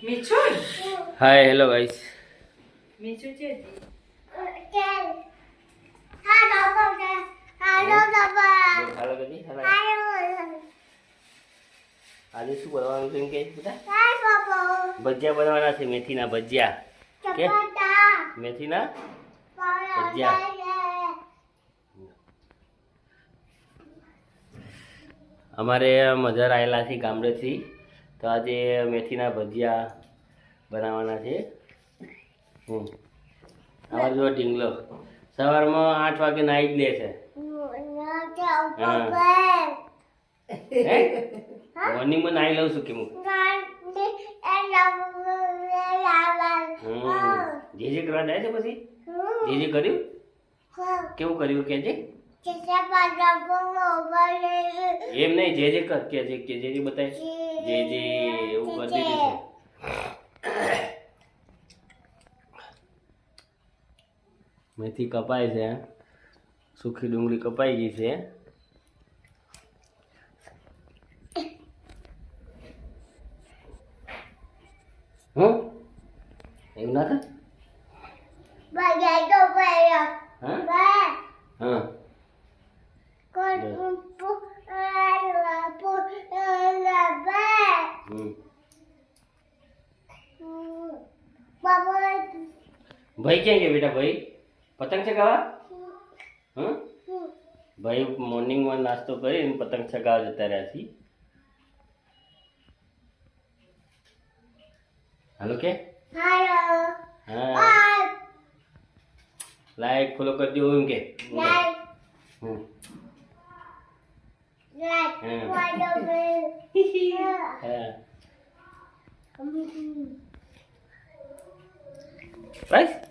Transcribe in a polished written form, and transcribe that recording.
મીઠું hi hello guys મીઠું છે હાલો કદી આજે શું બનાવવાનું છે એમ કે બેટા ભજીયા બનાવવાના છે મેથીના ભજીયા કે મેથીના ભજીયા અમારે મધર આવેલા છે ગામડેથી તો આજે મેથીના ભજીયા બનાવવાના છે અમારે જો ઢીંગલો સવારમાં 8 વાગે નાહી જ લે છે મોર્નિંગમાં નાહી લઉં છું કે હું જે કરવા જાય છે પછી જે કર્યું કેવું કર્યું કે જે એમ નહીં જે કર કે જે બતાય જે એવું કરી દીધું છે મેથી કપાય છે સૂકી ડુંગળી કપાઈ ગઈ છે એવું ના ભાઈ ક્યાં ગયા બેટા ભાઈ પતંગ ચગાવવા ભાઈ મોર્નિંગમાં નાસ્તો કરીને પતંગ ચગાવવા જતા રહ્યા છીએ હાલો કે હા લાઈક ફોલો કરી દો એમ કે રાઈટ